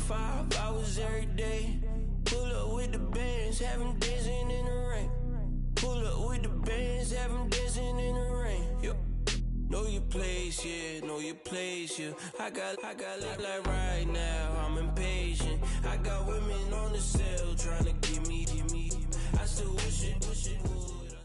5 hours every day. Pull up with the bands, have them dancing in the rain. Pull up with the bands, have them dancing in the rain. Yo. Know your place, yeah, know your place, yeah. I got like right now, I'm impatient. I got women on the cell trying to give me. I still wish it would.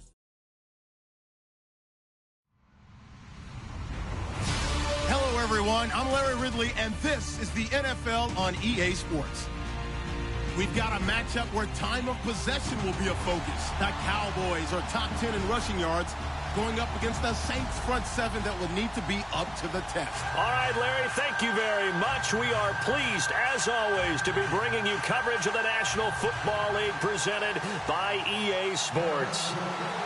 Hello, everyone. I'm Larry Ridley, and this is the NFL on EA Sports. We've got a matchup where time of possession will be a focus. The Cowboys are top 10 in rushing yards, going up against the Saints front seven that will need to be up to the test. All right, Larry, thank you very much. We are pleased, as always, to be bringing you coverage of the National Football League presented by EA Sports.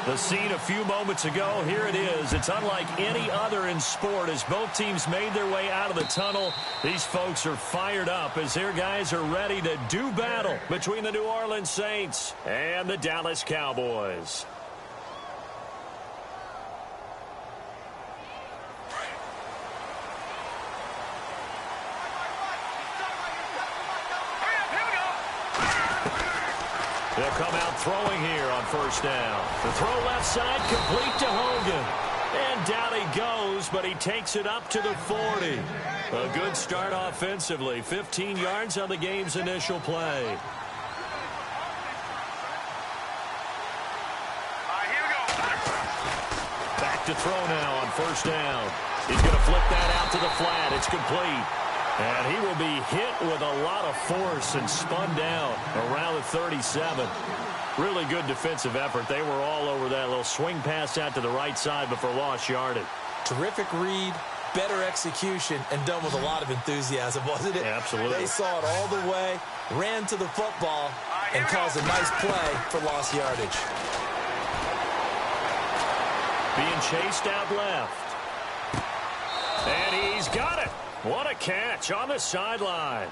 The scene a few moments ago, here it is. It's unlike any other in sport as both teams made their way out of the tunnel. These folks are fired up as their guys are ready to do battle between the New Orleans Saints and the Dallas Cowboys. They'll come out throwing here on first down. The throw left side complete to Hogan. And down he goes, but he takes it up to the 40. A good start offensively. 15 yards on the game's initial play. Back to throw now on first down. He's going to flip that out to the flat. It's complete. And he will be hit with a lot of force and spun down around the 37. Really good defensive effort. They were all over that little swing pass out to the right side before lost yardage. Terrific read, better execution, and done with a lot of enthusiasm, wasn't it? Yeah, absolutely. They saw it all the way, ran to the football, and caused a nice play for lost yardage. Being chased out left. And he's got it. What a catch on the sideline.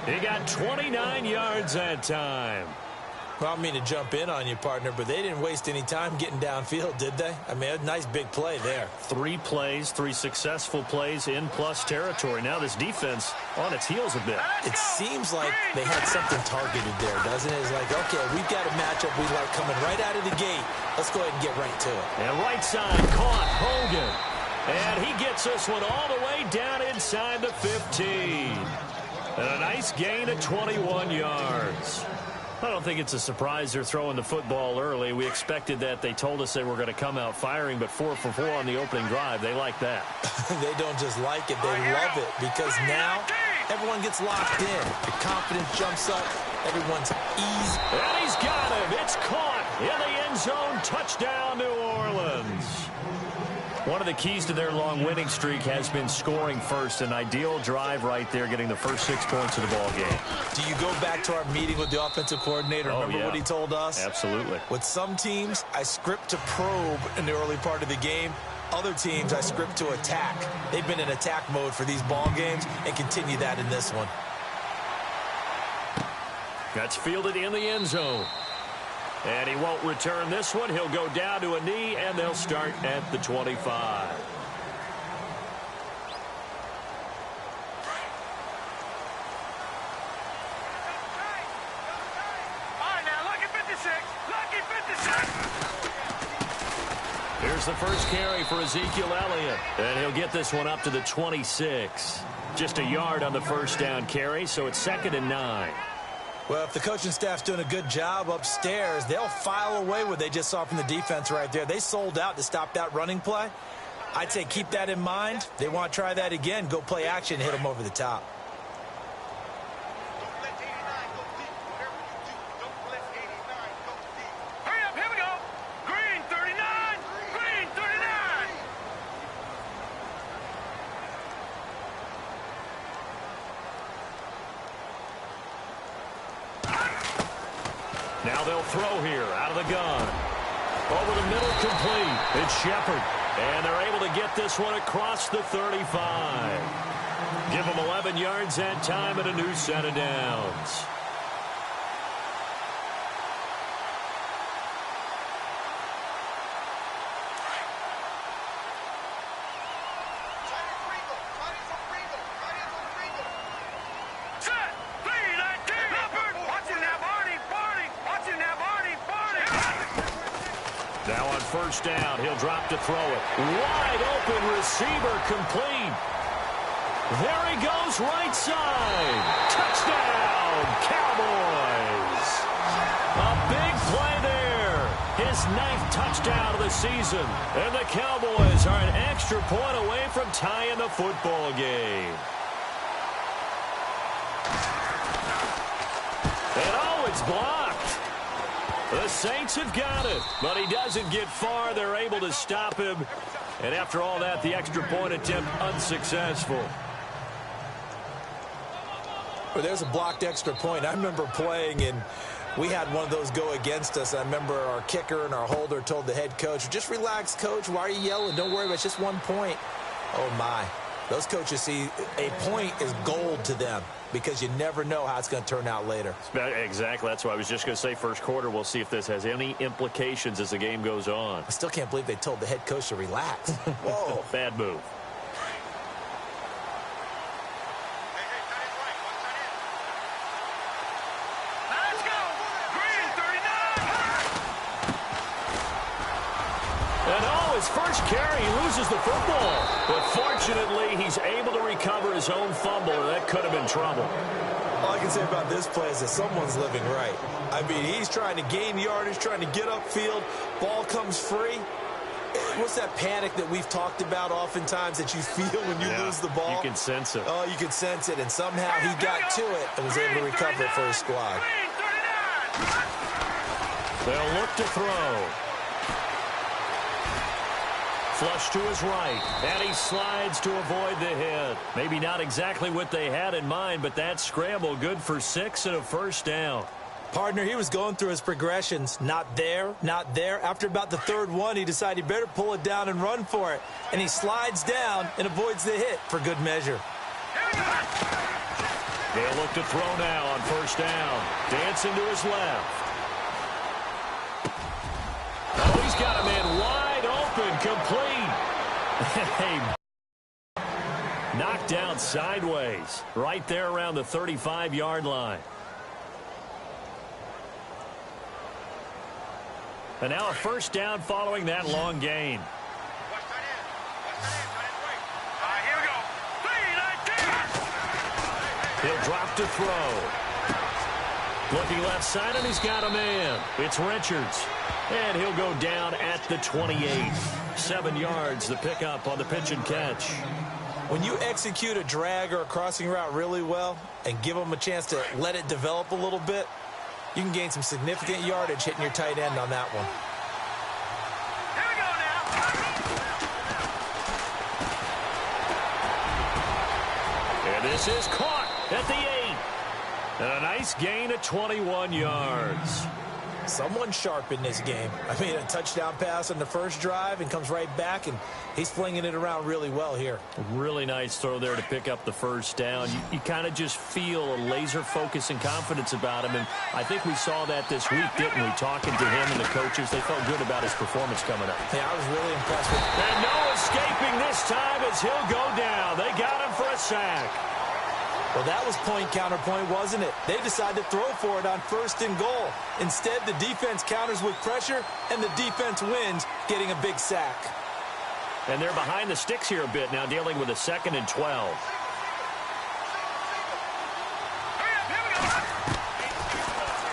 He got 29 yards that time. Well, I don't mean to jump in on you, partner, but they didn't waste any time getting downfield, did they? I mean, a nice big play there. 3 plays, 3 successful plays in plus territory. Now this defense on its heels a bit. It seems like they had something targeted there, doesn't it? It's like, okay, we've got a matchup we like coming right out of the gate. Let's go ahead and get right to it. And right side caught Hogan. And he gets this one all the way down inside the 15. And a nice gain of 21 yards. I don't think it's a surprise they're throwing the football early. We expected that. They told us they were going to come out firing, but 4 for 4 on the opening drive. They like that. They don't just like it, they love it, because now everyone gets locked in. The confidence jumps up. Everyone's easy. And he's got him. It's caught in the end zone. Touchdown, New Orleans. One of the keys to their long winning streak has been scoring first. An ideal drive right there, getting the first 6 points of the ball game. Do you go back to our meeting with the offensive coordinator? Remember what he told us? Absolutely. With some teams, I script to probe in the early part of the game. Other teams, I script to attack. They've been in attack mode for these ball games and continue that in this one. That's fielded in the end zone. And he won't return this one. He'll go down to a knee, and they'll start at the 25. All right, now, lucky 56. Lucky 56. Here's the first carry for Ezekiel Elliott. And he'll get this one up to the 26. Just a yard on the first down carry, so it's 2nd and 9. Well, if the coaching staff's doing a good job upstairs, they'll file away what they just saw from the defense right there. They sold out to stop that running play. I'd say keep that in mind. They want to try that again. Go play action, hit them over the top. Don't let 89 go deep. Whatever you do, don't let 89 go deep. Hurry up, here we go. Green 39. Green 39. Now they'll throw here out of the gun. Over the middle, complete. It's Shepard. And they're able to get this one across the 35. Give them 11 yards that time and a new set of downs. on first down. He'll drop to throw it. Wide open receiver complete. There he goes, right side. Touchdown, Cowboys. A big play there. His 9th touchdown of the season. And the Cowboys are an extra point away from tying the football game. And oh, it's blocked. The Saints have got it, but he doesn't get far. They're able to stop him. And after all that, the extra point attempt unsuccessful. Well, there's a blocked extra point. I remember playing, and we had one of those go against us. I remember our kicker and our holder told the head coach, just relax, coach. Why are you yelling? Don't worry about it. It's just 1 point. Oh, my. Those coaches see a point is gold to them because you never know how it's going to turn out later. Exactly. That's why I was just going to say first quarter. We'll see if this has any implications as the game goes on. I still can't believe they told the head coach to relax. Whoa. Bad move. First carry, he loses the football. But fortunately, he's able to recover his own fumble, or that could have been trouble. All I can say about this play is that someone's living right. I mean, he's trying to gain yardage, trying to get upfield. Ball comes free. What's that panic that we've talked about oftentimes that you feel when you lose the ball? You can sense it. Oh, you can sense it. And somehow he got to it and was able to recover it for his squad. They'll look to throw. Flush to his right, and he slides to avoid the hit. Maybe not exactly what they had in mind, but that scramble good for 6 and a first down. Partner, he was going through his progressions. Not there, not there. After about the 3rd one, he decided he better pull it down and run for it. And he slides down and avoids the hit for good measure. They'll look to throw now on first down. Dancing to his left. Oh, he's got a man wide open, complete. Knocked down sideways, right there around the 35-yard line. And now a first down following that long gain. Here we go. He'll drop to throw. Looking left side, and he's got a man. It's Richards. And he'll go down at the 28. 7 yards, the pickup on the pitch and catch. When you execute a drag or a crossing route really well and give them a chance to let it develop a little bit, you can gain some significant yardage hitting your tight end on that one. Here we go now. And this is caught at the 8. And a nice gain of 21 yards. Someone sharp in this game. I mean, a touchdown pass on the first drive and comes right back, and he's flinging it around really well here. Really nice throw there to pick up the first down. You kind of just feel a laser focus and confidence about him, and I think we saw that this week, didn't we? Talking to him and the coaches, they felt good about his performance coming up. Yeah, I was really impressed with him. And no escaping this time as he'll go down. They got him for a sack. Well, that was point counterpoint, wasn't it? They decided to throw for it on 1st and goal. Instead, the defense counters with pressure, and the defense wins, getting a big sack. And they're behind the sticks here a bit now, dealing with a 2nd and 12.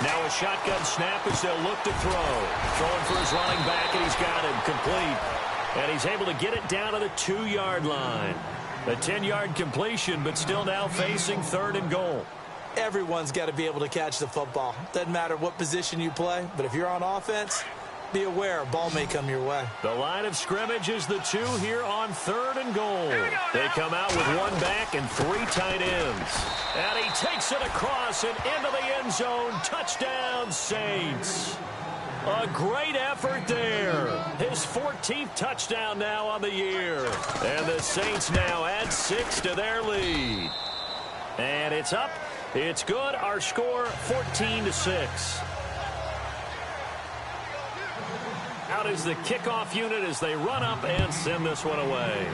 Now a shotgun snap as they'll look to throw. Throwing for his running back, and he's got him complete. And he's able to get it down to the 2-yard line. A 10-yard completion, but still now facing 3rd and goal. Everyone's got to be able to catch the football. Doesn't matter what position you play, but if you're on offense, be aware a ball may come your way. The line of scrimmage is the 2 here on 3rd and goal. They come out with 1 back and 3 tight ends. And he takes it across and into the end zone. Touchdown, Saints. A great effort there. His 14th touchdown now on the year. And the Saints now add 6 to their lead. And it's up. It's good. Our score, 14-6. Out is the kickoff unit as they run up and send this one away.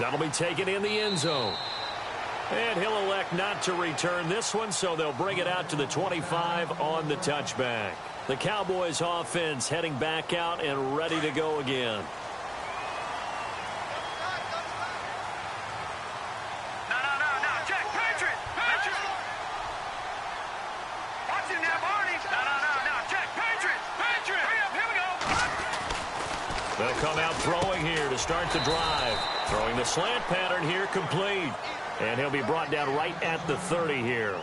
That'll be taken in the end zone. And he'll elect not to return this one, so they'll bring it out to the 25 on the touchback. The Cowboys offense heading back out and ready to go again. They'll come out throwing here to start the drive. Throwing the slant pattern here, complete. And he'll be brought down right at the 30 here.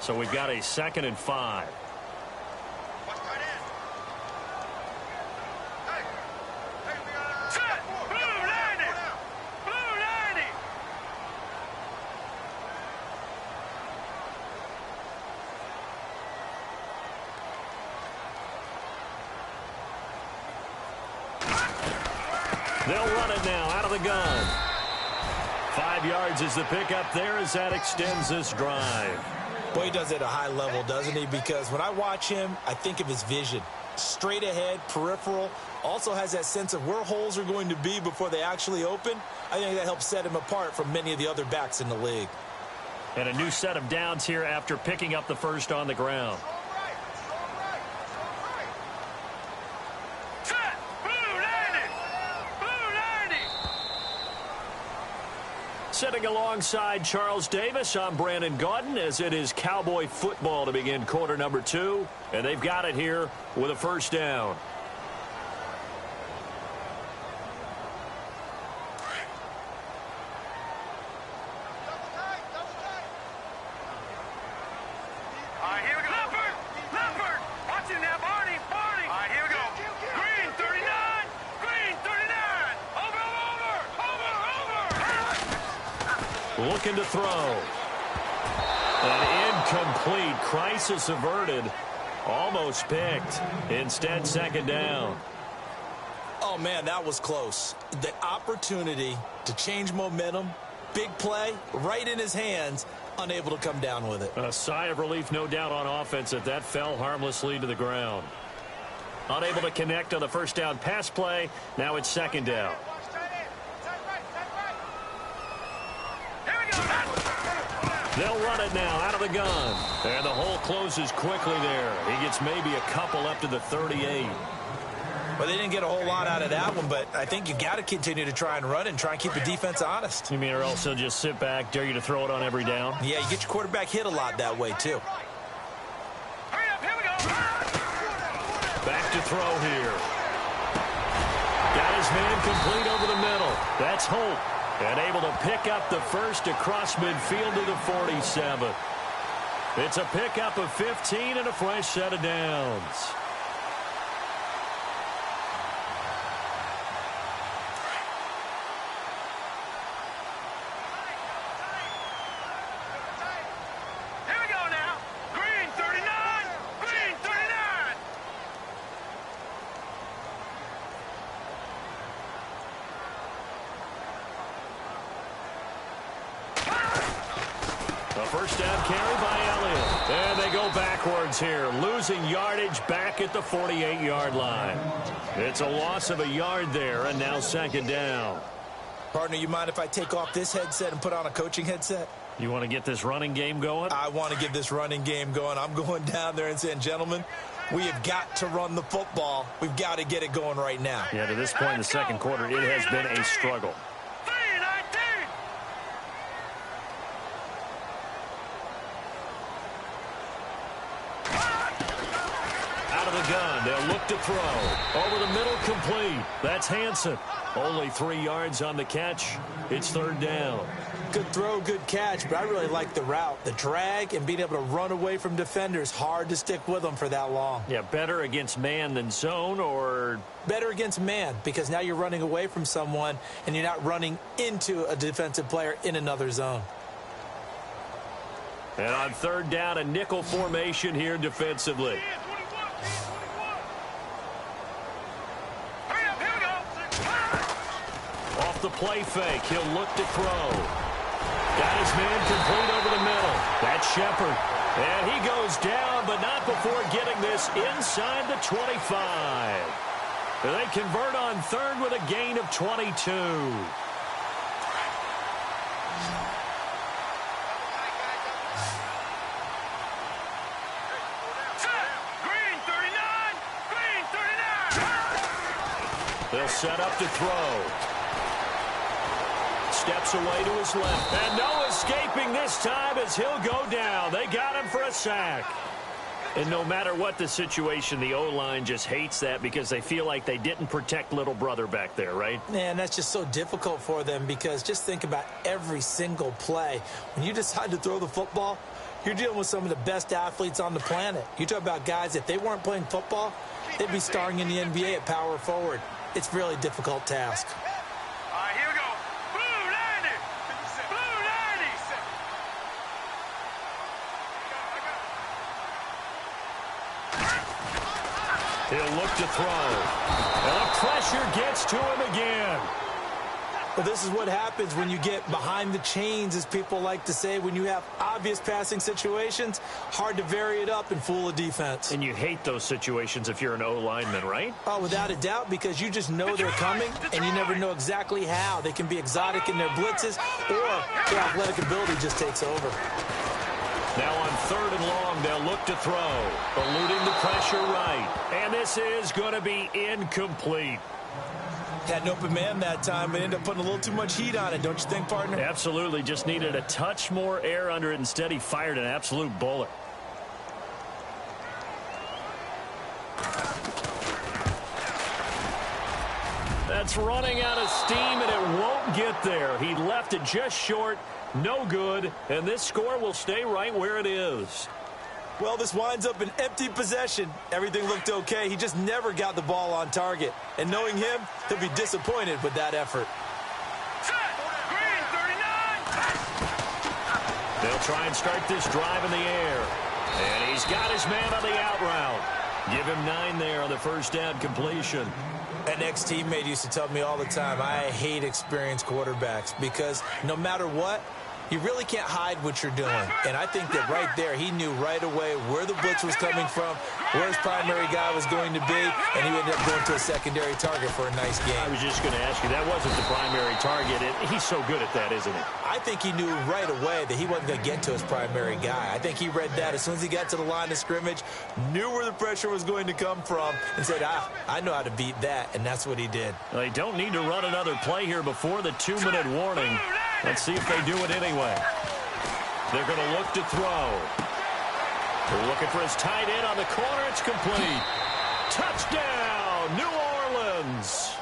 So we've got a 2nd and 5. They'll run it now out of the gun. 5 yards is the pickup there as that extends this drive. Boy, he does it at a high level, doesn't he? Because when I watch him, I think of his vision. Straight ahead, peripheral. Also has that sense of where holes are going to be before they actually open. I think that helps set him apart from many of the other backs in the league. And a new set of downs here after picking up the first on the ground. Sitting alongside Charles Davis, I'm Brandon Gaudin, as it is Cowboy football to begin quarter number 2. And they've got it here with a first down. Looking to throw. An incomplete. Crisis averted. Almost picked. Instead, 2nd down. Oh, man, that was close. The opportunity to change momentum, big play, right in his hands, unable to come down with it. A sigh of relief, no doubt, on offense that fell harmlessly to the ground. Unable to connect on the first down pass play. Now it's 2nd down. They'll run it now out of the gun. And the hole closes quickly there. He gets maybe a couple up to the 38. Well, they didn't get a whole lot out of that one, but I think you got to continue to try and run and try and keep the defense honest. You mean, or else they'll just sit back, dare you to throw it on every down? Yeah, you get your quarterback hit a lot that way, too. Back to throw here. Got his man complete over the middle. That's Holt. And able to pick up the first across midfield to the 47. It's a pickup of 15 and a fresh set of downs. First down carry by Elliott. And they go backwards here, losing yardage back at the 48-yard line. It's a loss of a yard there, and now 2nd down. Partner, you mind if I take off this headset and put on a coaching headset? You want to get this running game going? I want to get this running game going. I'm going down there and saying, gentlemen, we have got to run the football. We've got to get it going right now. Yeah, to this point in the second quarter, it has been a struggle. Gun. They'll look to throw. Over the middle, complete. That's Hansen. Only 3 yards on the catch. It's 3rd down. Good throw, good catch, but I really like the route. The drag and being able to run away from defenders. Hard to stick with them for that long. Yeah, better against man than zone, or? Better against man, because now you're running away from someone and you're not running into a defensive player in another zone. And on 3rd down, a nickel formation here defensively. Off the play fake, he'll look to throw. Got his man complete over the middle. That's Shepard. And he goes down, but not before getting this inside the 25. They convert on 3rd with a gain of 22. They'll set up to throw. Steps away to his left. And no escaping this time as he'll go down. They got him for a sack. And no matter what the situation, the O-line just hates that because they feel like they didn't protect little brother back there, right? Man, that's just so difficult for them because just think about every single play. When you decide to throw the football, you're dealing with some of the best athletes on the planet. You talk about guys, if they weren't playing football, they'd be starring in the NBA at power forward. It's a really difficult task. All right, here we go. Blue 90. Blue 90. He'll look to throw. And the pressure gets to him again. Well, this is what happens when you get behind the chains, as people like to say. When you have obvious passing situations, hard to vary it up and fool a defense. And you hate those situations if you're an O-lineman, right? Oh, without a doubt, because you just know they're coming, and you never know exactly how. They can be exotic in their blitzes, or their athletic ability just takes over. Now on 3rd and long, they'll look to throw. Eluding the pressure right. And this is going to be incomplete. Had an open man that time, but ended up putting a little too much heat on it, don't you think, partner? Absolutely. Just needed a touch more air under it. Instead, he fired an absolute bullet. That's running out of steam, and it won't get there. He left it just short. No good. And this score will stay right where it is. Well, this winds up an empty possession. Everything looked okay. He just never got the ball on target. And knowing him, he'll be disappointed with that effort. Set. Green 39. They'll try and start this drive in the air. And he's got his man on the out route. Give him 9 there on the first down completion. An ex-teammate used to tell me all the time, I hate experienced quarterbacks because no matter what, you really can't hide what you're doing. And I think that right there, he knew right away where the blitz was coming from, where his primary guy was going to be, and he ended up going to a secondary target for a nice game. I was just going to ask you, that wasn't the primary target. He's so good at that, isn't he? I think he knew right away that he wasn't going to get to his primary guy. I think he read that as soon as he got to the line of scrimmage, knew where the pressure was going to come from, and said, I know how to beat that, and that's what he did. They don't need to run another play here before the 2-minute warning. Let's see if they do it anyway. They're going to look to throw. They're looking for his tight end on the corner. It's complete. Touchdown, New Orleans.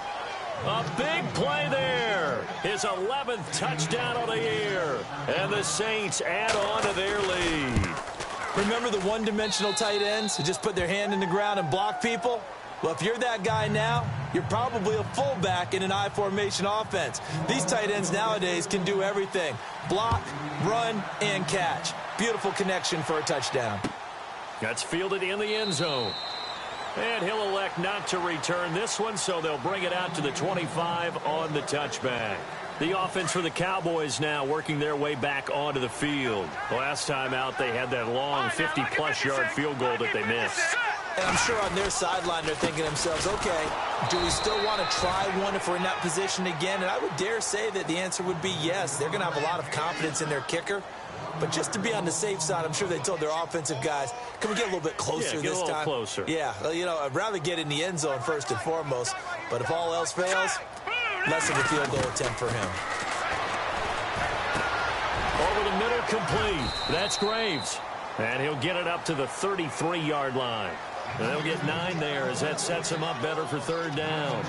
A big play there. His 11th touchdown of the year. And the Saints add on to their lead. Remember the one-dimensional tight ends who just put their hand in the ground and block people? Well, if you're that guy now, you're probably a fullback in an I formation offense. These tight ends nowadays can do everything. Block, run, and catch. Beautiful connection for a touchdown. That's fielded in the end zone. And he'll elect not to return this one, so they'll bring it out to the 25 on the touchback. The offense for the Cowboys now working their way back onto the field. Last time out, they had that long 50-plus yard field goal that they missed. And I'm sure on their sideline they're thinking to themselves, okay, do we still want to try one if we're in that position again? And I would dare say that the answer would be yes. They're going to have a lot of confidence in their kicker. But just to be on the safe side, I'm sure they told their offensive guys, can we get a little bit closer this time? Get a little closer. Yeah, well, you know, I'd rather get in the end zone first and foremost. But if all else fails, less of a field goal attempt for him. Over the middle, complete. That's Graves. And he'll get it up to the 33-yard line. And they'll get 9 there as that sets him up better for 3rd down.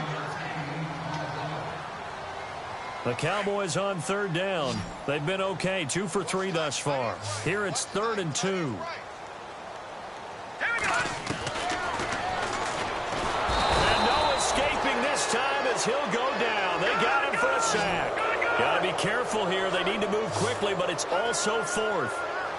The Cowboys on 3rd down. They've been okay, 2 for 3 thus far. Here it's 3rd and 2. And no escaping this time as he'll go down. They got him for a sack. Got to be careful here. They need to move quickly, but it's also 4th.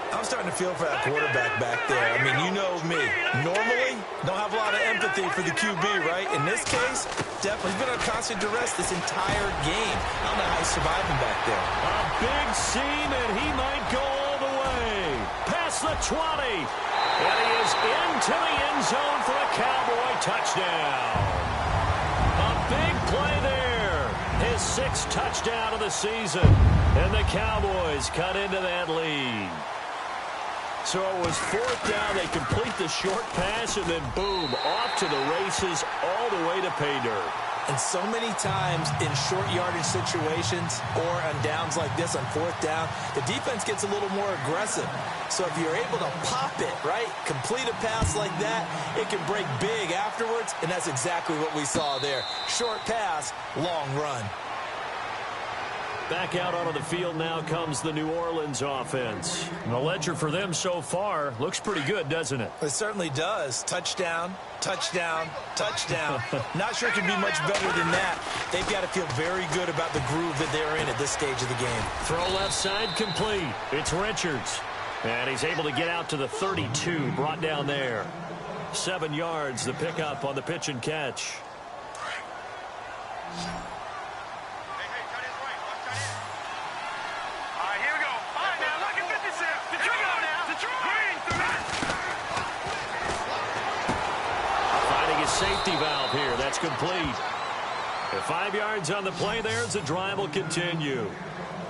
I'm starting to feel for that quarterback back there. I mean, you know me. Normally, don't have a lot of empathy for the QB, right? In this case, definitely been on constant duress this entire game. I don't know how he's surviving back there. A big seam, and he might go all the way. Past the 20. And he is into the end zone for a Cowboy touchdown. A big play there. His 6th touchdown of the season. And the Cowboys cut into that lead. So it was 4th down. They complete the short pass, and then boom, off to the races all the way to pay dirt. And so many times in short yardage situations or on downs like this on fourth down, the defense gets a little more aggressive. So if you're able to pop it, right, complete a pass like that, it can break big afterwards, and that's exactly what we saw there. Short pass, long run. Back out onto the field now comes the New Orleans offense. And the ledger for them so far looks pretty good, doesn't it? It certainly does. Touchdown, touchdown, touchdown. Not sure it can be much better than that. They've got to feel very good about the groove that they're in at this stage of the game. Throw left side complete. It's Richards. And he's able to get out to the 32, brought down there. 7 yards, the pickup on the pitch and catch. Safety valve here. That's complete. 5 yards on the play there as the drive will continue.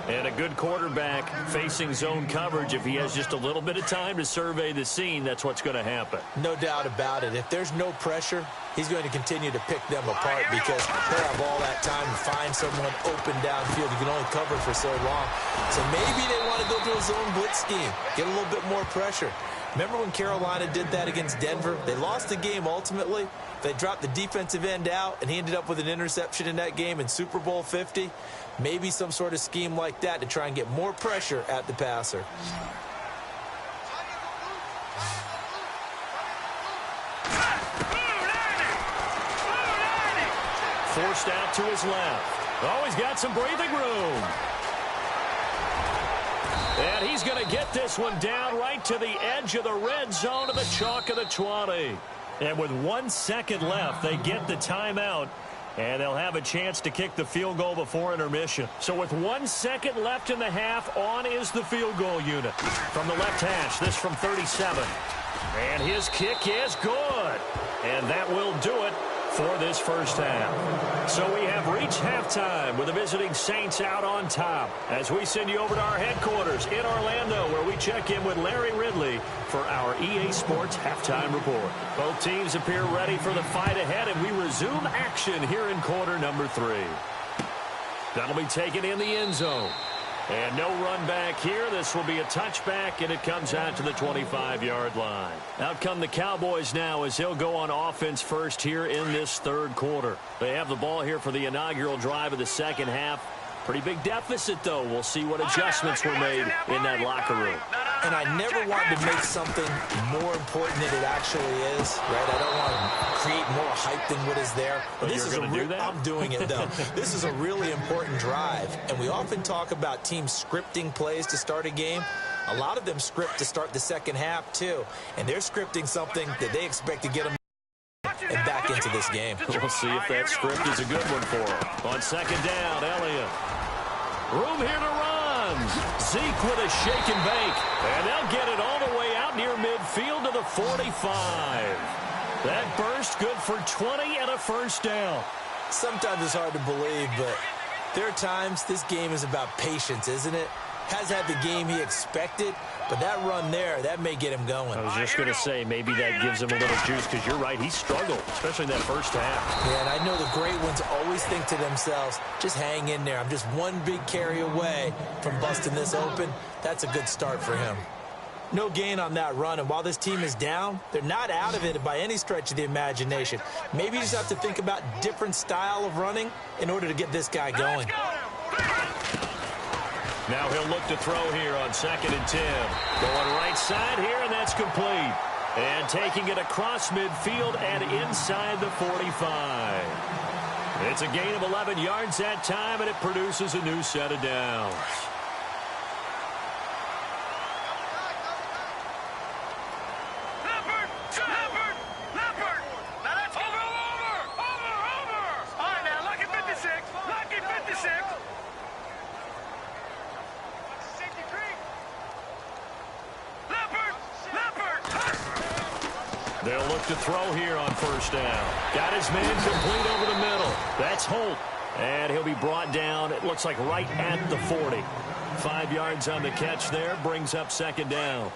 And a good quarterback facing zone coverage. If he has just a little bit of time to survey the scene, that's what's going to happen. No doubt about it. If there's no pressure, he's going to continue to pick them apart because they have all that time to find someone open downfield. You can only cover for so long. So maybe they want to go to a zone blitz scheme, get a little bit more pressure. Remember when Carolina did that against Denver? They lost the game ultimately. They dropped the defensive end out, and he ended up with an interception in that game in Super Bowl 50. Maybe some sort of scheme like that to try and get more pressure at the passer. Forced out to his left. Oh, he's got some breathing room. And he's going to get this one down right to the edge of the red zone of the chalk of the 20. And with 1 second left, they get the timeout. And they'll have a chance to kick the field goal before intermission. So with 1 second left in the half, on is the field goal unit. From the left hash, this from 37. And his kick is good. And that will do it for this first half. So we have reached halftime with the visiting Saints out on top as we send you over to our headquarters in Orlando, where we check in with Larry Ridley for our EA Sports halftime report. Both teams appear ready for the fight ahead, and we resume action here in quarter number 3. That'll be taken in the end zone. And no run back here. This will be a touchback, and it comes out to the 25-yard line. Out come the Cowboys now as they'll go on offense first here in this third quarter. They have the ball here for the inaugural drive of the second half. Pretty big deficit, though. We'll see what adjustments were made in that locker room. And I never wanted to make something more important than it actually is, right? I don't want to create more hype than what is there. But this is I'm doing it, though. This is a really important drive. And we often talk about teams scripting plays to start a game. A lot of them script to start the second half, too. And they're scripting something that they expect to get them and back into this game. We'll see if that script is a good one for them. On second down, Elliott. Room here to run. Zeke with a shake and bake. And they'll get it all the way out near midfield to the 45. That burst good for 20 and a first down. Sometimes it's hard to believe, but there are times this game is about patience, isn't it? Has had the game he expected, but that run there, that may get him going. I was just going to say, maybe that gives him a little juice, because you're right, he struggled, especially in that first half. Yeah, and I know the great ones always think to themselves, just hang in there. I'm just one big carry away from busting this open. That's a good start for him. No gain on that run, and while this team is down, they're not out of it by any stretch of the imagination. Maybe you just have to think about different style of running in order to get this guy going. Now he'll look to throw here on 2nd and 10. Going right side here, and that's complete. And taking it across midfield and inside the 45. It's a gain of 11 yards that time, and it produces a new set of downs. They'll look to throw here on first down. Got his man complete over the middle. That's Holt. And he'll be brought down, it looks like right at the 40. 5 yards on the catch there, brings up 2nd down.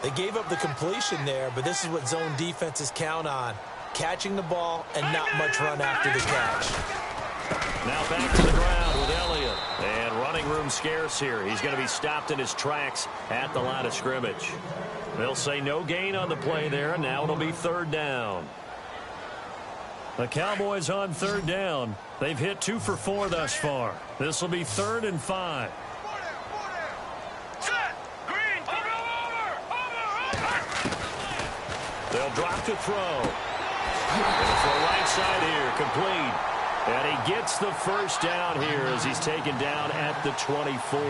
They gave up the completion there, but this is what zone defenses count on. catching the ball and not much run after the catch. Now back to the ground with Elliott. And running room scarce here. He's going to be stopped in his tracks at the line of scrimmage. They'll say no gain on the play there, and now it'll be third down. The Cowboys on third down. They've hit 2 for 4 thus far. This will be 3rd and 5. They'll drop to throw. And for right side here, complete. And he gets the first down here as he's taken down at the 24.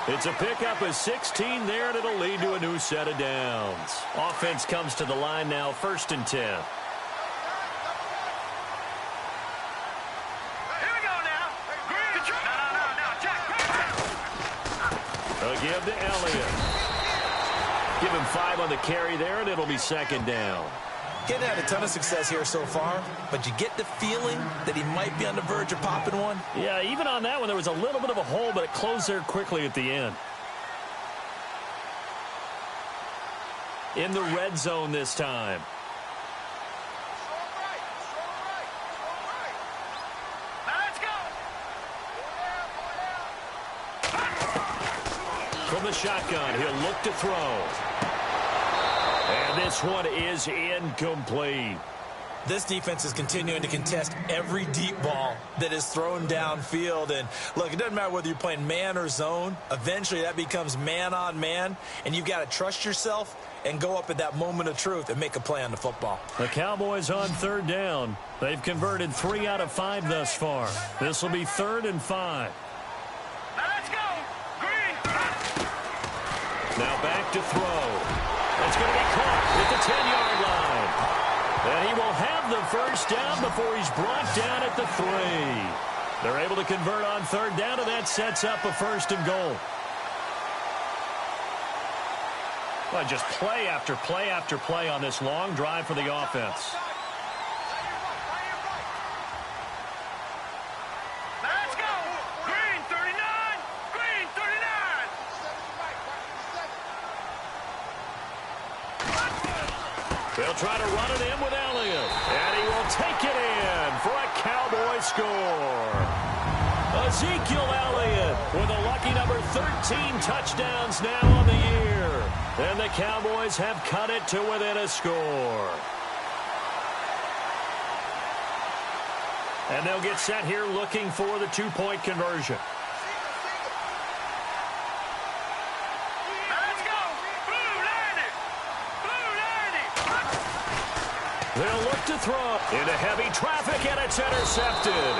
It's a pickup of 16 there, and it'll lead to a new set of downs. Offense comes to the line now, 1st and 10. A give to Elliott. Give him 5 on the carry there, and it'll be 2nd down. He hasn't had a ton of success here so far, but you get the feeling that he might be on the verge of popping one. Yeah, even on that one, there was a little bit of a hole, but it closed there quickly at the end. In the red zone this time. From the shotgun, he'll look to throw. And this one is incomplete. This defense is continuing to contest every deep ball that is thrown downfield. And, look, it doesn't matter whether you're playing man or zone. Eventually, that becomes man on man. And you've got to trust yourself and go up at that moment of truth and make a play on the football. The Cowboys on third down. They've converted 3 out of 5 thus far. This will be 3rd and 5. Let's go. Green. Now back to throw. It's going to be caught at the 10-yard line. And he will have the first down before he's brought down at the 3. They're able to convert on third down, and that sets up a 1st and goal. Well, just play after play after play on this long drive for the offense. Let's go. Green 39. Green 39. They'll try to run it in with Elliott. And he will take it in for a Cowboy score. Ezekiel Elliott with a lucky number 13 touchdowns now on the year. And the Cowboys have cut it to within a score. And they'll get set here looking for the 2-point conversion. Let's go. Blue 90. Blue 90. They'll look to throw into heavy traffic, and it's intercepted.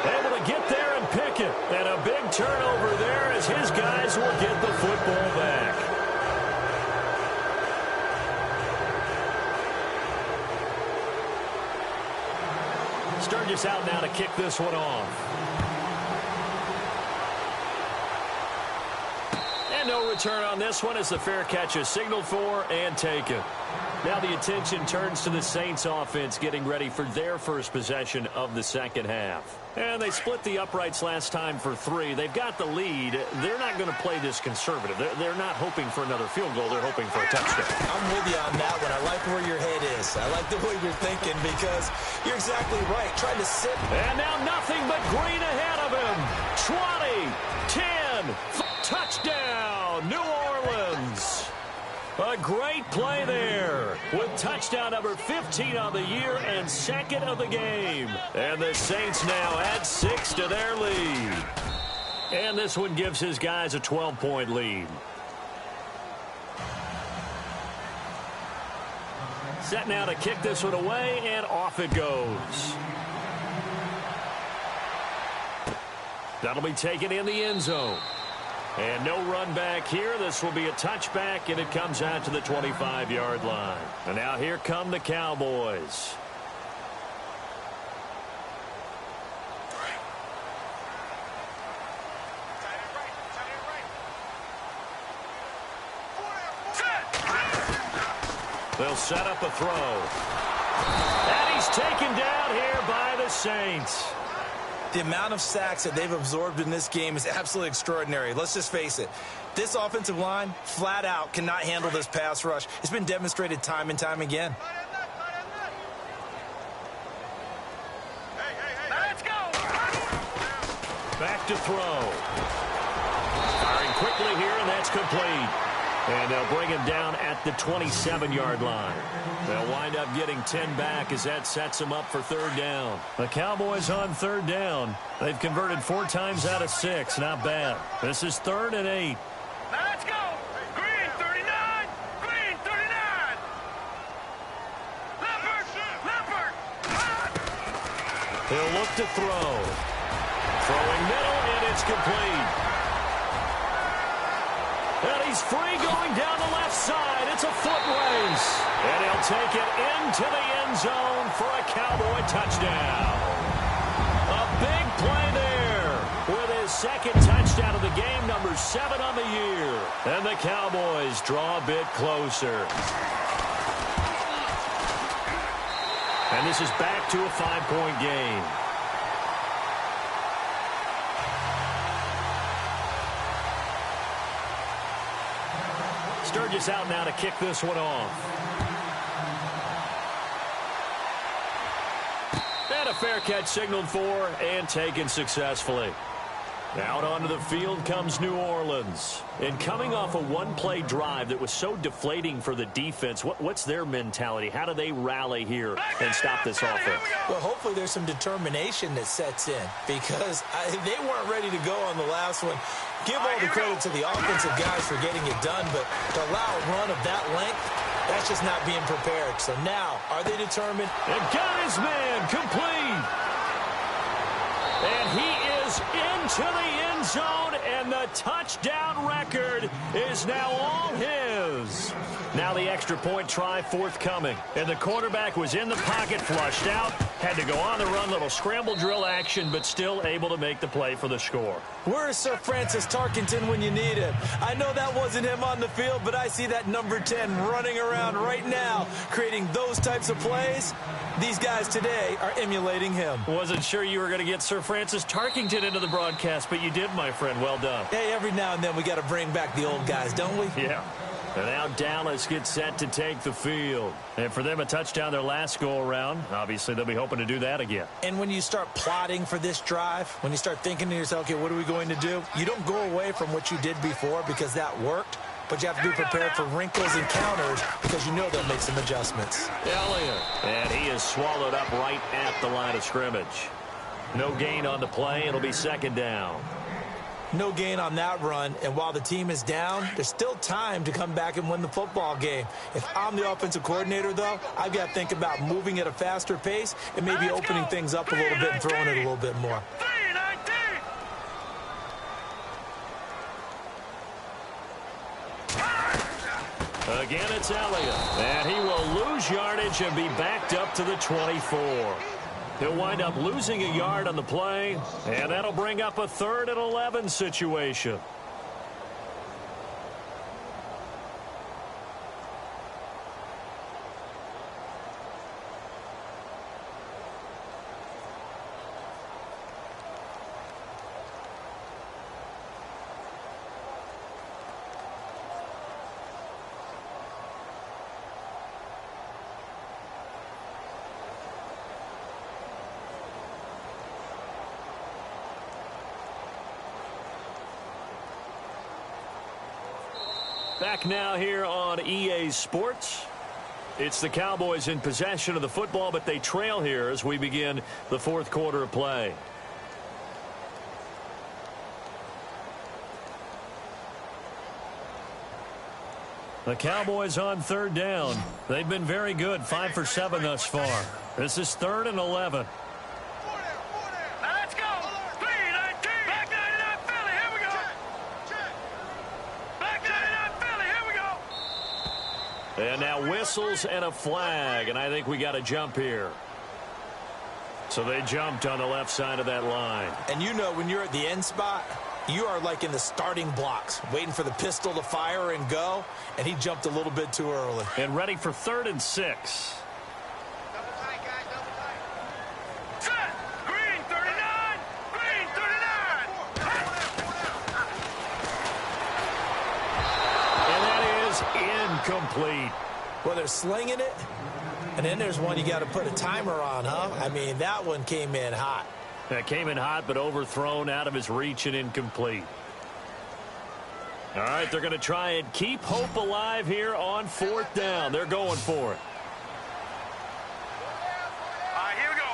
Able to get there and pick it. And a big turnover there as his guys will get the football back. Sturgis out now to kick this one off. And no return on this one as the fair catch is signaled for and taken. Now the attention turns to the Saints offense getting ready for their first possession of the second half. And they split the uprights last time for 3. They've got the lead. They're not going to play this conservative. They're not hoping for another field goal. They're hoping for a touchdown. I'm with you on that one. I like where your head is. I like the way you're thinking because you're exactly right. Trying to sit. And now nothing but green ahead of him. 20, 10, touchdown, New Orleans. A great play there with touchdown number 15 on the year and 2nd of the game. And the Saints now add 6 to their lead. And this one gives his guys a 12-point lead. Set now to kick this one away, and off it goes. That'll be taken in the end zone. And no run back here. This will be a touchback, and it comes out to the 25-yard line. And now here come the Cowboys. They'll set up a throw. And he's taken down here by the Saints. The amount of sacks that they've absorbed in this game is absolutely extraordinary. Let's just face it. This offensive line, flat out, cannot handle this pass rush. It's been demonstrated time and time again. Back to throw. Firing quickly here, and that's complete. And they'll bring him down at the 27-yard line. They'll wind up getting 10 back as that sets them up for third down. The Cowboys on third down. They've converted 4 times out of 6. Not bad. This is 3rd and 8. Now let's go. Green 39. Green 39. Leopard. He'll look to throw. Throwing middle, and it's complete. And he's free going down the left side. It's a foot race. And he'll take it into the end zone for a Cowboy touchdown. A big play there with his 2nd touchdown of the game, number 7 on the year. And the Cowboys draw a bit closer. And this is back to a 5-point game. Sturgis out now to kick this one off. And a fair catch signaled for and taken successfully. Out onto the field comes New Orleans. And coming off a one-play drive that was so deflating for the defense, what's their mentality? How do they rally here and stop this offense? Well, hopefully there's some determination that sets in because they weren't ready to go on the last one. Give all the credit to the offensive guys for getting it done, but to allow a run of that length, that's just not being prepared. So now, are they determined? And got his man complete. And he is into the end zone, and the touchdown record is now all his. Now the extra point try forthcoming. And the quarterback was in the pocket, flushed out, had to go on the run, little scramble drill action, but still able to make the play for the score. Where is Sir Francis Tarkenton when you need him? I know that wasn't him on the field, but I see that number 10 running around right now, creating those types of plays. These guys today are emulating him. Wasn't sure you were going to get Sir Francis Tarkenton into the broadcast, but you did, my friend. Well done. Hey, every now and then we got to bring back the old guys, don't we? Yeah. And now Dallas gets set to take the field. And for them, a touchdown their last go-around. Obviously, they'll be hoping to do that again. And when you start plotting for this drive, when you start thinking to yourself, okay, what are we going to do? You don't go away from what you did before because that worked. But you have to be prepared for wrinkles and counters because you know they'll make some adjustments. Elliott. And he is swallowed up right at the line of scrimmage. No gain on the play. It'll be 2nd down. No gain on that run, and while the team is down, there's still time to come back and win the football game. If I'm the offensive coordinator, though, I've got to think about moving at a faster pace and maybe opening things up a little bit and throwing it a little bit more. Again, it's Elliott. And he will lose yardage and be backed up to the 24. He'll wind up losing a yard on the play, and that'll bring up a 3rd and 11 situation. Back now here on EA Sports. It's the Cowboys in possession of the football, but they trail here as we begin the 4th quarter of play. The Cowboys on 3rd down. They've been very good, 5 for 7 thus far. This is 3rd and 11. And now whistles and a flag, and I think we got a jump here. So they jumped on the left side of that line. And you know when you're at the end spot, you are like in the starting blocks, waiting for the pistol to fire and go, and he jumped a little bit too early. And ready for 3rd and 6. Double tight, guys, double tight. Set! Green 39! Green 39! And that is incomplete. Well, they're slinging it, and then there's one you got to put a timer on, huh? I mean, that one came in hot. That came in hot, but overthrown out of his reach and incomplete. All right, they're going to try and keep hope alive here on 4th down. They're going for it. Here we go.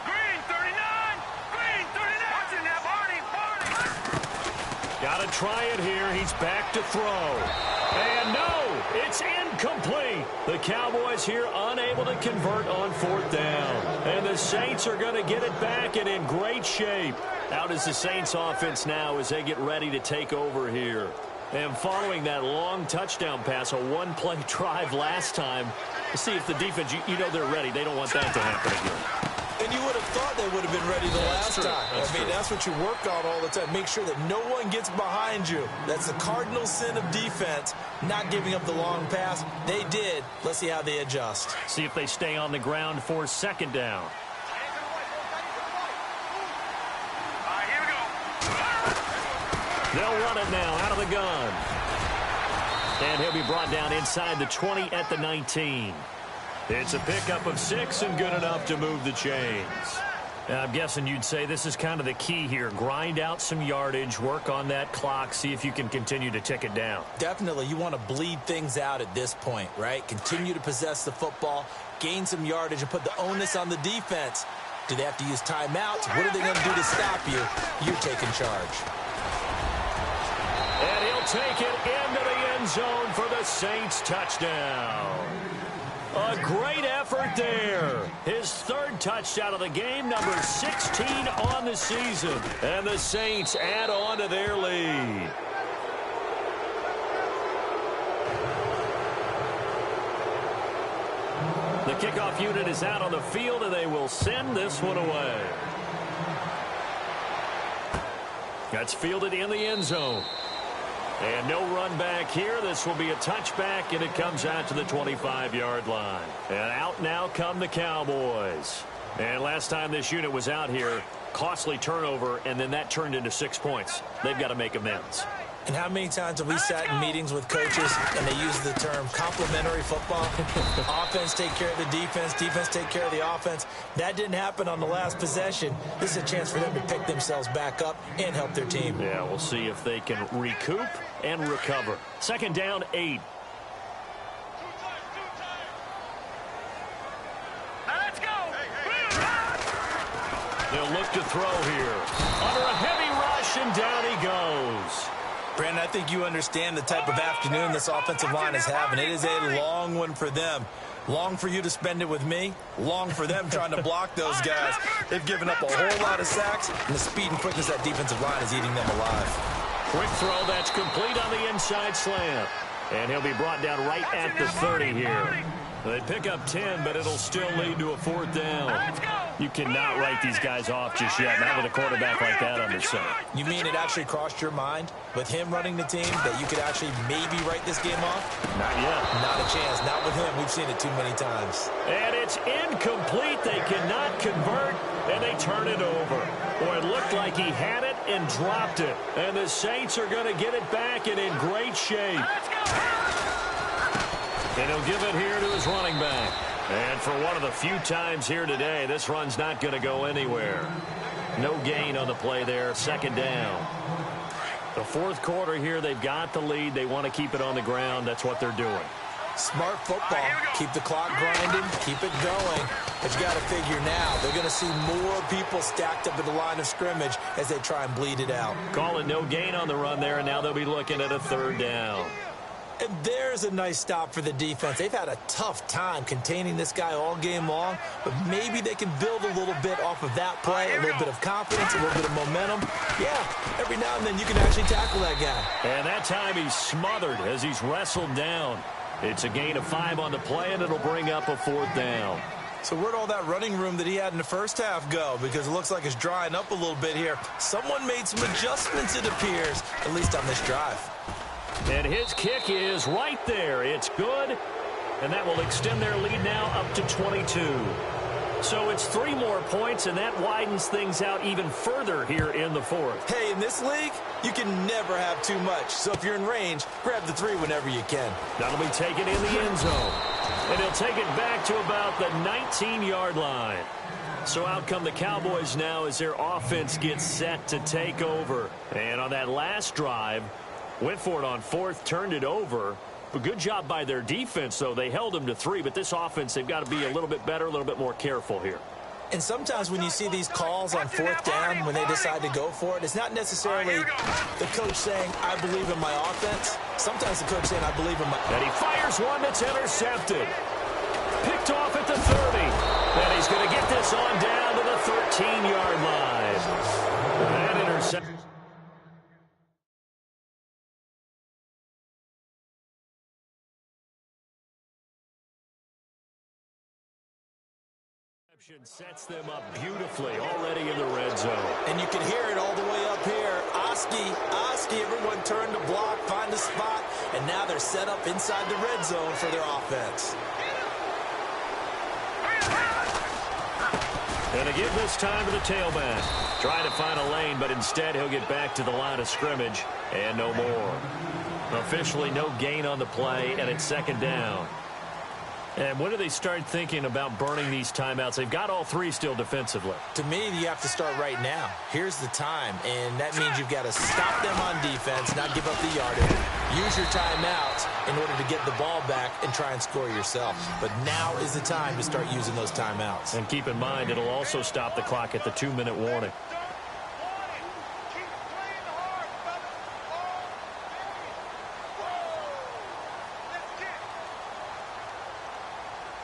Green 39. Green 39. Watching that, Barney. Got to try it here. He's back to throw. And no, it's incomplete. The Cowboys here unable to convert on 4th down. And the Saints are going to get it back and in great shape. Out is the Saints offense now as they get ready to take over here. And following that long touchdown pass, a one-play drive last time, to see if the defense, you know they're ready. They don't want that to happen again. And you would have thought they would have been ready the last time. I mean, that's what you work on all the time. Make sure that no one gets behind you. That's the cardinal sin of defense, not giving up the long pass. They did. Let's see how they adjust. See if they stay on the ground for 2nd down. Here we go. They'll run it now out of the gun. And he'll be brought down inside the 20 at the 19. It's a pickup of 6 and good enough to move the chains. And I'm guessing you'd say this is kind of the key here. Grind out some yardage, work on that clock, see if you can continue to tick it down. Definitely. You want to bleed things out at this point, right? Continue to possess the football, gain some yardage, and put the onus on the defense. Do they have to use timeouts? What are they going to do to stop you? You're taking charge. And he'll take it into the end zone for the Saints touchdown. A great effort there. His 3rd touchdown of the game, number 16 on the season. And the Saints add on to their lead. The kickoff unit is out on the field, and they will send this one away. That's fielded in the end zone. And no run back here. This will be a touchback, and it comes out to the 25-yard line. And out now come the Cowboys. And last time this unit was out here, costly turnover, and then that turned into 6 points. They've got to make amends. And how many times have we sat in meetings with coaches and they use the term complementary football? Offense take care of the defense, defense take care of the offense. That didn't happen on the last possession. This is a chance for them to pick themselves back up and help their team. Yeah, we'll see if they can recoup and recover. 2nd down, 8. Let's go. They'll look to throw here. Under a heavy rush, and down he goes. Brandon, I think you understand the type of afternoon this offensive line is having. It is a long one for them. Long for you to spend it with me. Long for them trying to block those guys. They've given up a whole lot of sacks, and the speed and quickness of that defensive line is eating them alive. Quick throw that's complete on the inside slant. And he'll be brought down right at the 30 here. They pick up 10, but it'll still lead to a 4th down. You cannot write these guys off just yet, not with a quarterback like that under center. You mean it actually crossed your mind with him running the team that you could actually maybe write this game off? Not yet. Not a chance. Not with him. We've seen it too many times. And it's incomplete. They cannot convert, and they turn it over. Boy, it looked like he had it and dropped it. And the Saints are going to get it back and in great shape. And he'll give it here to his running back. And for one of the few times here today, this run's not going to go anywhere. No gain on the play there. 2nd down. The 4th quarter here, they've got the lead. They want to keep it on the ground. That's what they're doing. Smart football. Keep the clock grinding. Keep it going. But you got to figure now, they're going to see more people stacked up at the line of scrimmage as they try and bleed it out. Call it no gain on the run there, and now they'll be looking at a 3rd down. And there's a nice stop for the defense. They've had a tough time containing this guy all game long, but maybe they can build a little bit off of that play, a little bit of confidence, a little bit of momentum. Yeah, every now and then you can actually tackle that guy. And that time he's smothered as he's wrestled down. It's a gain of 5 on the play, and it'll bring up a 4th down. So where'd all that running room that he had in the first half go? Because it looks like it's drying up a little bit here. Someone made some adjustments, it appears, at least on this drive. And his kick is right there. It's good, and that will extend their lead now up to 22. So it's 3 more points, and that widens things out even further here in the 4th. Hey, in this league, you can never have too much. So if you're in range, grab the 3 whenever you can. That'll be taken in the end zone. And he'll take it back to about the 19-yard line. So out come the Cowboys now as their offense gets set to take over. And on that last drive, went for it on fourth, turned it over. But good job by their defense, though. They held them to 3, but this offense, they've got to be a little bit better, a little bit more careful here. And sometimes when you see these calls on fourth down, when they decide to go for it, it's not necessarily the coach saying, I believe in my offense. Sometimes the coach saying, I believe in my... And he fires one that's intercepted. Picked off at the 30. And he's going to get this on down to the 13-yard line. That interception. Sets them up beautifully already in the red zone. And you can hear it all the way up here. Oski, everyone turned to block, find a spot, and now they're set up inside the red zone for their offense. And again this time to the tailback. Trying to find a lane, but instead he'll get back to the line of scrimmage and no more. Officially no gain on the play, and it's second down. And when do they start thinking about burning these timeouts? They've got all 3 still defensively. To me, you have to start right now. Here's the time, and that means you've got to stop them on defense, not give up the yardage. Use your timeouts in order to get the ball back and try and score yourself. But now is the time to start using those timeouts. And keep in mind, it'll also stop the clock at the 2-minute warning.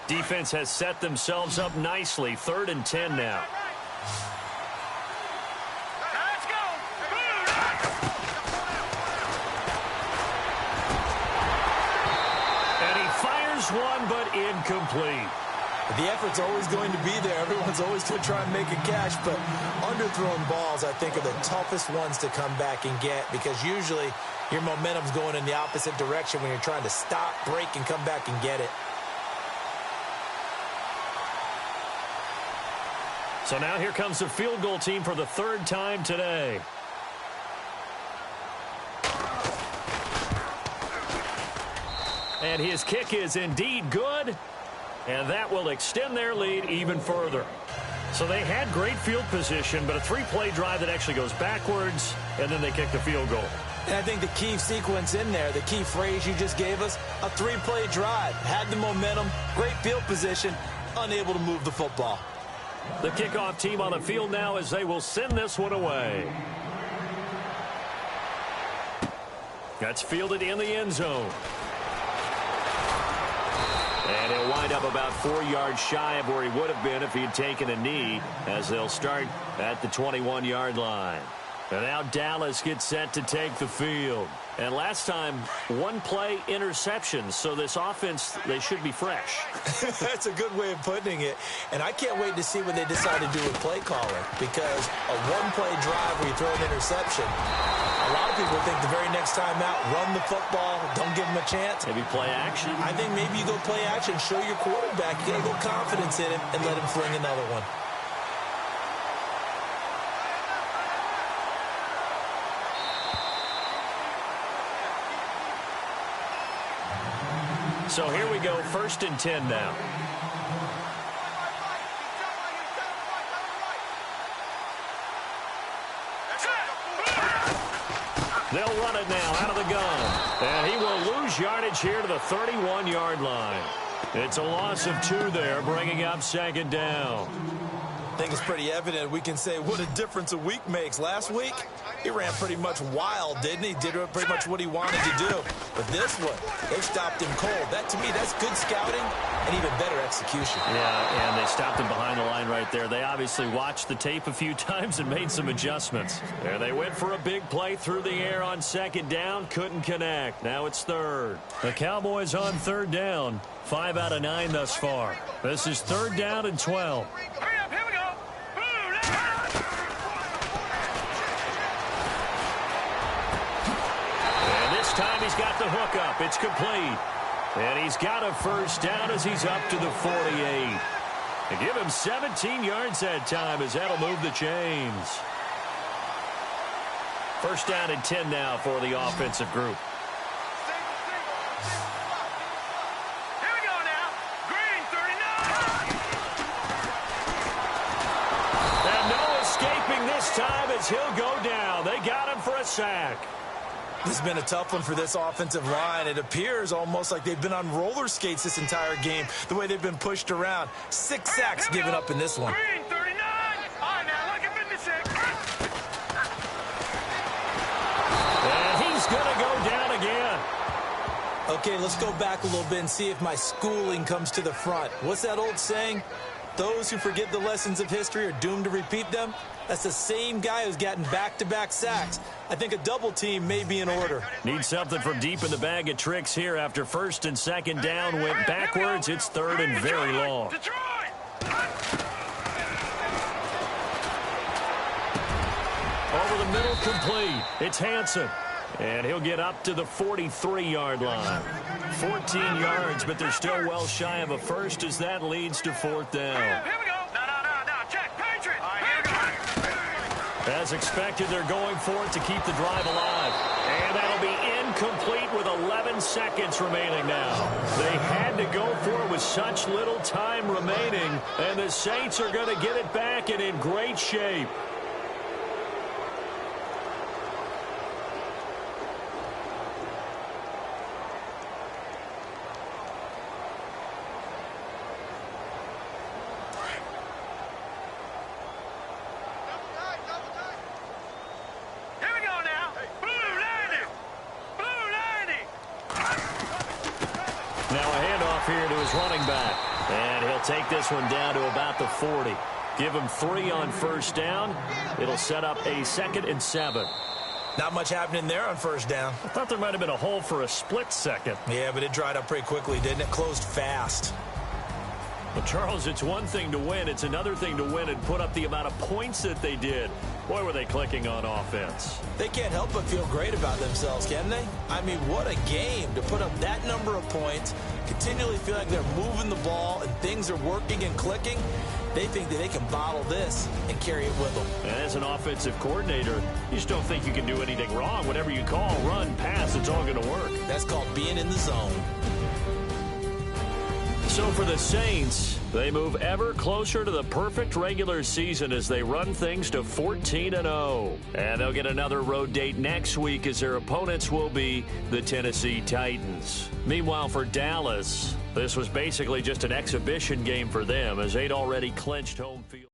Defense has set themselves up nicely. 3rd and 10 now. Let's go. And he fires one, but incomplete. The effort's always going to be there. Everyone's always going to try and make a catch, but underthrown balls, I think, are the toughest ones to come back and get because usually your momentum's going in the opposite direction when you're trying to stop, break, and come back and get it. So now here comes the field goal team for the 3rd time today. And his kick is indeed good. And that will extend their lead even further. So they had great field position, but a 3-play drive that actually goes backwards, and then they kick the field goal. And I think the key sequence in there, the key phrase you just gave us, a 3-play drive. Had the momentum, great field position, unable to move the football. The kickoff team on the field now as they will send this one away. That's fielded in the end zone. And he'll wind up about 4 yards shy of where he would have been if he had taken a knee as they'll start at the 21-yard line. And now Dallas gets set to take the field. And last time, 1-play interceptions. So this offense, they should be fresh. That's a good way of putting it. And I can't wait to see what they decide to do with play calling. Because a 1-play drive where you throw an interception, a lot of people think the very next time out, run the football, don't give them a chance. Maybe play action? I think maybe you go play action, show your quarterback, get a little confidence in him, and let him fling another one. So here we go, 1st and 10 now. They'll run it now out of the gun. And he will lose yardage here to the 31-yard line. It's a loss of 2 there, bringing up 2nd down. I think it's pretty evident. We can say what a difference a week makes. Last week, he ran pretty much wild, didn't he? Did pretty much what he wanted to do. But this one, they stopped him cold. That, to me, that's good scouting and even better execution. Yeah, and they stopped him behind the line right there. They obviously watched the tape a few times and made some adjustments. There they went for a big play through the air on 2nd down. Couldn't connect. Now it's 3rd. The Cowboys on 3rd down. 5 out of 9 thus far. This is 3rd down and 12. Time he's got the hook up. It's complete. And he's got a 1st down as he's up to the 48. And give him 17 yards that time as that'll move the chains. 1st down and 10 now for the offensive group. Here we go now. time as he'll go down. They got him for a sack. This has been a tough one for this offensive line. It appears almost like they've been on roller skates this entire game, the way they've been pushed around. 6 sacks given up in this one. Green 39. All right, now look at 56. And he's going to go down again. Okay, let's go back a little bit and see if my schooling comes to the front. What's that old saying? Those who forget the lessons of history are doomed to repeat them. That's the same guy who's gotten back-to-back sacks. I think a double team may be in order. Need something from deep in the bag of tricks here after first and second down went backwards. It's third and very long. Over the middle, complete. It's Hansen. And he'll get up to the 43-yard line. 14 yards, but they're still well shy of a first as that leads to fourth down. Here we go. No. Check. Patriot. All right, here we go. As expected, they're going for it to keep the drive alive. And that'll be incomplete with 11 seconds remaining now. They had to go for it with such little time remaining. And the Saints are going to get it back and in great shape. Here to his running back. And he'll take this one down to about the 40. Give him 3 on first down. It'll set up a 2nd and 7. Not much happening there on first down. I thought there might have been a hole for a split second. Yeah, but it dried up pretty quickly, didn't it? Closed fast. Well, Charles, it's one thing to win. It's another thing to win and put up the amount of points that they did. Boy, were they clicking on offense. They can't help but feel great about themselves, can they? I mean, what a game to put up that number of points, continually feel like they're moving the ball and things are working and clicking. They think that they can bottle this and carry it with them. And as an offensive coordinator, you just don't think you can do anything wrong. Whatever you call, run, pass, it's all going to work. That's called being in the zone. So for the Saints, they move ever closer to the perfect regular season as they run things to 14-0. And they'll get another road date next week as their opponents will be the Tennessee Titans. Meanwhile, for Dallas, this was basically just an exhibition game for them as they'd already clinched home field.